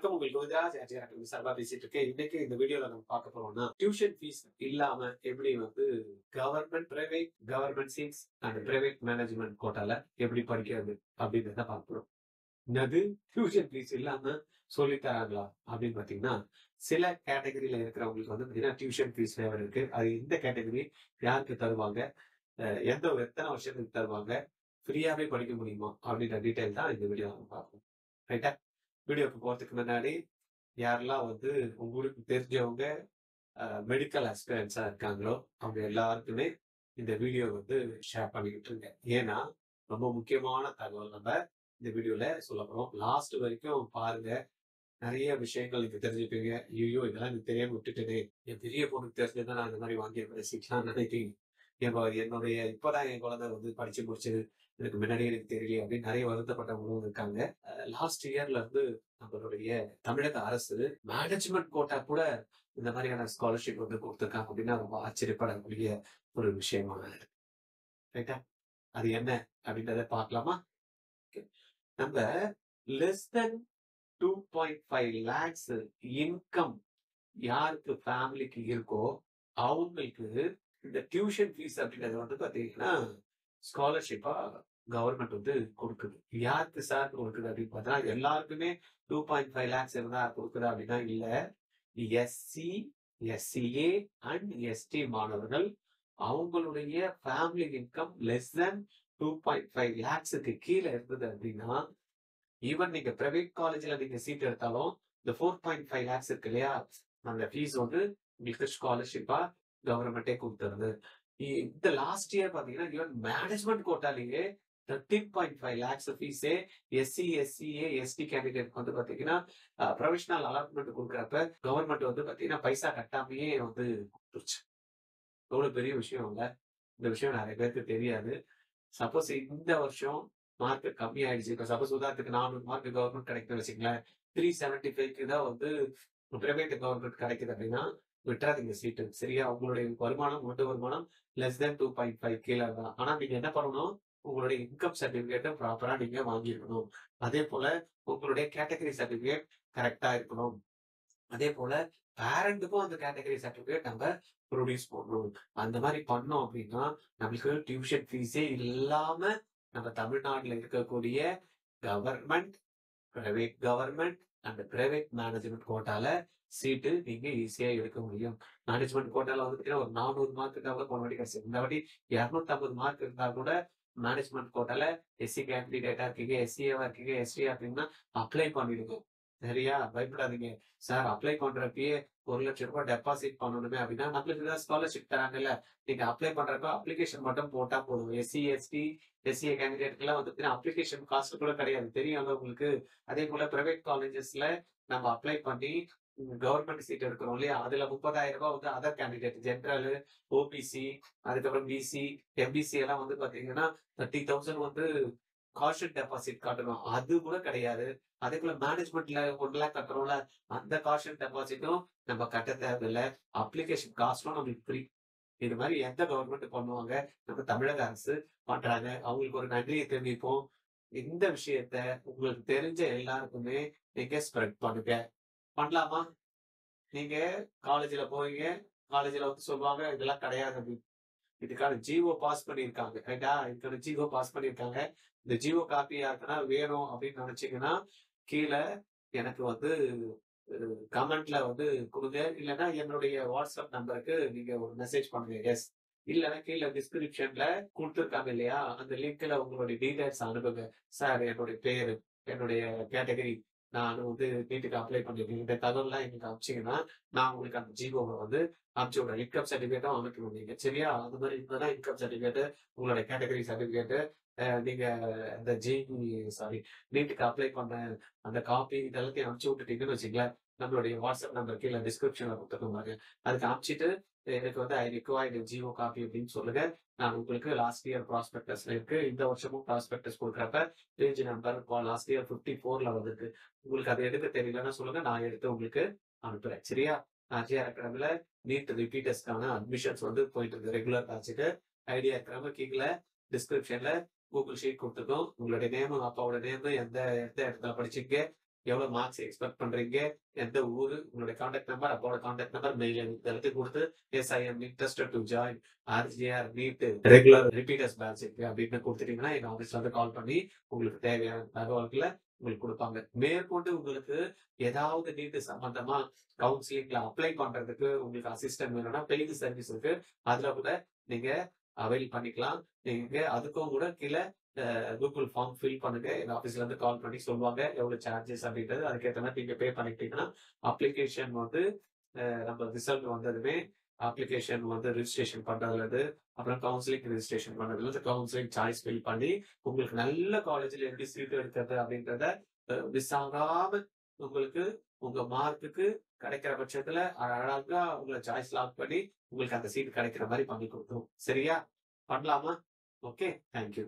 வணக்கம். உங்களுக்கு வந்து சார்பா பேசிட்டு இருக்கேன். இன்னைக்கு இந்த வீடியோல நம்ம பார்க்க போறோம்னா, டியூஷன் ஃபீஸ் இல்லாம எப்படி வந்து government seats and private management கோட்டால எப்படி படிக்கிறது அப்படின்றத பார்க்க போறோம். என்னது டியூஷன் ஃபீஸ் இல்லாம சொல்லி தராங்களா அப்படின்னு பாத்தீங்கன்னா, சில கேட்டகரியில இருக்கிறவங்களுக்கு வந்து பாத்தீங்கன்னா டியூஷன் ஃபீஸ் வேற இருக்கு. அது எந்த கேட்டகரி, யாருக்கு தருவாங்க, எத்தனை வருஷத்துக்கு தருவாங்க, ஃப்ரீயாவே படிக்க முடியுமா அப்படின்ற டீடைல் தான் இந்த வீடியோ நம்ம பார்ப்போம். ரைட்டா? வீடியோக்கு போறதுக்கு முன்னாடி யாரெல்லாம் வந்து உங்களுக்கு தெரிஞ்சவங்க மெடிக்கல் அஸ்பிரன்ஸா இருக்காங்களோ அவங்க எல்லாருக்குமே இந்த வீடியோ வந்து ஷேர் பண்ணிக்கிட்டு இருங்க. ஏன்னா ரொம்ப முக்கியமான தகவல் நம்ம இந்த வீடியோல சொல்ல போறோம். லாஸ்ட் வரைக்கும் பாருங்க. நிறைய விஷயங்கள் நீங்க தெரிஞ்சுப்பீங்க. ஐயோ, இதெல்லாம் எனக்கு தெரியாம விட்டுட்டேனே, என் பெரிய பொண்ணுக்கு தெரிஞ்சதுதான் நான் இந்த மாதிரி வாங்கி சீட்லாம் நினைப்பீங்க. என்னுடைய இப்பதான் என் குழந்தை வந்து படிச்சு முடிச்சது, எனக்கு முன்னாடி எனக்கு தெரியல அப்படின்னு நிறைய வருத்தப்பட்டவங்களும் இருக்காங்க. லாஸ்ட் இயர்ல இருந்து நம்மளுடைய தமிழக அரசு மேனேஜ்மெண்ட் கோட்டா கூட இந்த மாதிரியான ஸ்காலர்ஷிப் வந்து கொடுத்திருக்காங்க அப்படின்னா ரொம்ப ஆச்சரியப்படக்கூடிய ஒரு விஷயமா இருக்கு. ரைட்டா? அது என்ன அப்படின்றத பார்க்கலாமா? Okay. நம்ம லெஸ் தென் 2.5 lakhs இன்கம் யாருக்கு ஃபேமிலிக்கு இருக்கோ அவங்களுக்கு இந்த டியூஷன் ஃபீஸ் அப்படின்றது வந்து பாத்தீங்கன்னா ஸ்காலர்ஷிப்பா கவர்மெண்ட் வந்து கொடுக்குது. யாருக்கு சார் கொடுக்குது அப்படின்னு பார்த்தா எல்லாருக்குமே 2.5 lakhs இருந்தா கொடுக்குதா அப்படின்னா இல்ல. எஸ்சி, எஸ்சிஏ அண்ட் எஸ்டி மாணவர்கள் அவங்களுடைய ஃபேமிலி இன்கம் லெஸ் தென் 2.5 lakhsக்கு கீழே இருந்தது அப்படின்னா, ஈவன் நீங்க பிரைவேட் காலேஜ்ல நீங்க சீட் எடுத்தாலும் இந்த 4.5 lakhs இருக்கு இல்லையா, அந்த ஃபீஸ் வந்து உங்களுக்கு ஸ்காலர்ஷிப்பா கவர்மெண்டே கொடுத்துருது. இந்த லாஸ்ட் இயர் பாத்தீங்கன்னா ஈவன் மேனேஜ்மெண்ட் கோட்டாலேயே 13.5 lakhs ஃபீஸே எஸ்சி, எஸ்சிஏ, எஸ்டி கேண்டிடேட் வந்து பாத்தீங்கன்னா ப்ரொவிஷனல் அலாட்மெண்ட் கொடுக்குறப்ப கவர்மெண்ட் வந்து பாத்தீங்கன்னா பைசா கட்டாமையே வந்து கொடுத்துருச்சு. எவ்வளவு பெரிய விஷயம் இல்ல? இந்த விஷயம் நிறைய பேருக்கு தெரியாது. சப்போஸ் இந்த வருஷம் மார்க் கம்மி ஆயிடுச்சு. இப்ப சப்போஸ் உதாரணத்துக்கு 400 மார்க் கவர்மெண்ட் கிடைக்குதுன்னு வச்சுக்கங்களேன். 375க்கு தான் வந்து பிரைவேட் கவர்மெண்ட் கிடைக்குது அப்படின்னா விட்டுறாதீங்க சீட்டு. சரியா? உங்களுடைய வருமானம், மொத்த வருமானம் லெஸ் தென் 2.5 கீழ தான். ஆனா நீங்க என்ன பண்ணணும்? உங்களுடைய இன்கம் சர்டிபிகேட்ட ப்ராப்பரா நீங்க வாங்கியிருக்கணும். அதே போல உங்களுடைய கேட்டகரி சர்டிபிகேட் கரெக்ட்டா இருக்கணும். அதே போல பேரண்ட்டுக்கும் அந்த கேட்டகரி சர்டிபிகேட் நம்ம ப்ரொடியூஸ் பண்ணணும். அந்த மாதிரி பண்ணோம் அப்படின்னா நம்மளுக்கு டியூஷன் ஃபீஸே இல்லாம நம்ம தமிழ்நாட்டுல இருக்கக்கூடிய government, government and private management கோட்டால சீட்டு நீங்க ஈஸியா எடுக்க முடியும். மேனேஜ்மெண்ட் கோட்டால வந்து பாத்தீங்கன்னா ஒரு 400 மார்க்குக்காக போன வாட்டி கிடைச்சது. இந்த வாட்டி 250 மார்க் இருந்தா கூட மேனேஜ்மெண்ட் கோட்டால எஸ்சி கேண்டிடேட்டா இருக்கீங்க, எஸ்சிஏவா இருக்கீங்க, எஸ்டியா இருக்கீங்கன்னா அப்ளை பண்ணிடுங்க. சரியா? பயப்படாதீங்க. சார் அப்ளை பண்றப்பயே ரூ. 1,00,000 டெபாசிட் பண்ணணுமே அப்படின்னா நம்மளுக்கு தான் ஸ்காலர்ஷிப் தராங்கல்ல. நீங்க அப்ளை பண்றப்ப அப்ளிகேஷன் மட்டும் போட்டா போதும். எஸ்சி, எஸ்டி, எஸ்சிஏ கேண்டிடேட்க்குலாம் வந்து பாத்தீங்கன்னா அப்ளிகேஷன் காஸ்ட் கூட கிடையாது. தெரியும்ல உங்களுக்கு. அதே போல பிரைவேட் காலேஜஸ்ல நம்ம அப்ளை பண்ணி கவர்மெண்ட் சீட் எடுக்கிறோம் இல்லையா? அதுல ரூ. 30,000 வந்து அதர் கேண்டிடேட் ஜெனரல், ஓபிசி, அதுக்கப்புறம் பிசி, எம்பிசி எல்லாம் வந்து பாத்தீங்கன்னா 30,000 வந்து காஷன் டெபாசிட் கட்டணும். அது கூட கிடையாது. அதேபோல மேனேஜ்மென்ட்ல 1 லேக் கட்டுறோம்ல, அந்த காஷன் டெபாசிட்டும் நம்ம கட்ட தேவையில்ல. அப்ளிகேஷன் காஸ்டும் நம்மளுக்கு ஃப்ரீ. இது மாதிரி எந்த கவர்மெண்ட் பண்ணுவாங்க? நம்ம தமிழக அரசு பண்றாங்க. அவங்களுக்கு ஒரு நன்றியை தெரிவிப்போம். இந்த விஷயத்த உங்களுக்கு தெரிஞ்ச எல்லாருக்குமே நீங்க ஸ்ப்ரெட் பண்ணுங்க. பண்ணலாமா? நீங்க காலேஜ்ல போவீங்க. காலேஜ்ல வந்து சொல்லுவாங்க இதெல்லாம் கிடையாது அப்படின்னு. இதுக்கான ஜிஓ பாஸ் பண்ணியிருக்காங்க. ரைட்டா? இதுக்கான ஜிஓ பாஸ் பண்ணியிருக்காங்க. இந்த ஜிஓ காப்பி யாருக்குன்னா வேணும் அப்படின்னு நினைச்சீங்கன்னா, கீழ எனக்கு வந்து கமெண்ட்ல வந்து குடுங்க. இல்லன்னா என்னுடைய வாட்ஸ்அப் நம்பருக்கு நீங்க ஒரு மெசேஜ் பண்ணுங்க. எஸ். இல்லன்னா கீழ டிஸ்கிரிப்ஷன்ல குடுத்துருக்காங்க இல்லையா? அந்த லிங்க்ல உங்களுடைய டீடைல்ஸ் அனுப்புங்க. சார் என்னுடைய பேரு, என்னுடைய கேட்டகரி, நான் வந்து நீட்டுக்கு அப்ளை பண்ணிருக்கேன். இந்த தகவல்லாம் எங்களுக்கு அனுப்பிச்சீங்கன்னா, நான் உங்களுக்கு அந்த ஜிஓவ வந்து அனுப்பிச்சு விடுறேன். இன்கம் சர்டிபிகேட்டும் அனுப்பி விடுங்க. சரியா? அந்த மாதிரி இருந்ததுன்னா இன்கம் சர்டிபிகேட், உங்களுடைய கேட்டகரி சர்டிபிகேட், நீங்க இந்த சாரி நீட்டுக்கு அப்ளை பண்ண அந்த காப்பி இதெல்லாத்தையும் அனுப்பிச்சு விட்டுட்டீங்கன்னு வச்சுக்கங்களேன், நம்மளுடைய வாட்ஸ்அப் நம்பர் கீழ டிஸ்கிரிப்ஷன்ல குடுத்துருக்கோம் பாருங்க. அதுக்கு அனுப்பிச்சுட்டு எனக்கு வந்து ஐ ரிக்வயர்ட் ஜிஓ காப்பி அப்படின்னு சொல்லுங்க. நான் உங்களுக்கு லாஸ்ட் இயர் ப்ராஸ்பெக்டஸ்ல இருக்கு. இந்த வருஷமும் ப்ராஸ்பெக்டஸ் குடுக்குறப்ப பேஜ் நம்பர் லாஸ்ட் இயர் 54ல வந்திருக்கு. உங்களுக்கு அது எடுக்க தெரியலன்னா சொல்லுங்க. நான் எடுத்து உங்களுக்கு அனுப்புறேன். சரியா? அஜயா அகாடமில நீட் ரிப்பீட்டர்ஸ்க்கான அட்மிஷன்ஸ் வந்து போயிட்டு இருக்கு. ரெகுலர் பேட்ச்க்கு. ஐடியா இருக்கிறவங்க கீழ டிஸ்கிரிப்ஷன்ல கூகுள் ஷீட் குடுத்துருக்கோம். உங்களுடைய நேம், அப்பாவோட நேம், எந்த எந்த இடத்துல படிச்சீங்க, எவ்வளவு மார்க்ஸ் எக்ஸ்பெக்ட் பண்றீங்க, எந்த ஊரு, உங்களுடைய கான்டாக்ட் நம்பர், அப்பாவோட கான்டாக்ட் நம்பர், மெயில் ஐடி எல்லாத்தையும் கொடுத்து yes I am interested to join RGR NEET regular repeaters பேட்சுக்கு அப்படின்னு கொடுத்துட்டீங்கன்னா எங்க ஆஃபீஸ்ல வந்து கால் பண்ணி உங்களுக்கு தேவையான தகவல்களை உங்களுக்கு கொடுப்பாங்க. மேற்கொண்டு உங்களுக்கு ஏதாவது நீட் சம்பந்தமா கவுன்சிலிங்ல அப்ளை பண்றதுக்கு உங்களுக்கு அசிஸ்டன்ட் வேணும்னா பெய்டு சர்வீஸ் இருக்கு. அதுல கூட நீங்க அவைல் பண்ணிக்கலாம். நீங்க அதுக்கும் கூட கீழே கூகுள் ஃபார்ம் ஃபில் பண்ணுங்க. எங்க ஆஃபீஸ்ல இருந்து கால் பண்ணி சொல்லுவாங்க எவ்வளவு சார்ஜஸ் அப்படின்றது. அதுக்கேற்ற மாதிரி நீங்க பே பண்ணிட்டீங்கன்னா அப்ளிகேஷன் வந்து நம்ம ரிசல்ட் வந்ததுமே அப்ளிகேஷன் வந்து ரிஜிஸ்ட்ரேஷன் பண்றதுல இருந்து அப்புறம் கவுன்சிலிங் ரிஜிஸ்ட்ரேஷன் பண்றதுல இருந்து கவுன்சிலிங் சாய்ஸ் ஃபில் பண்ணி உங்களுக்கு நல்ல காலேஜ்ல எப்படி சீட் எடுக்கிறது அப்படின்றத மிஸ் ஆகாம உங்களுக்கு உங்க மார்க்குக்கு கிடைக்கிற பட்சத்துல அழகா உங்களை சாய்ஸ் லாக் பண்ணி உங்களுக்கு அந்த சீட் கிடைக்கிற மாதிரி பண்ணி கொடுத்துரும். சரியா? பண்ணலாமா? Okay, thank you.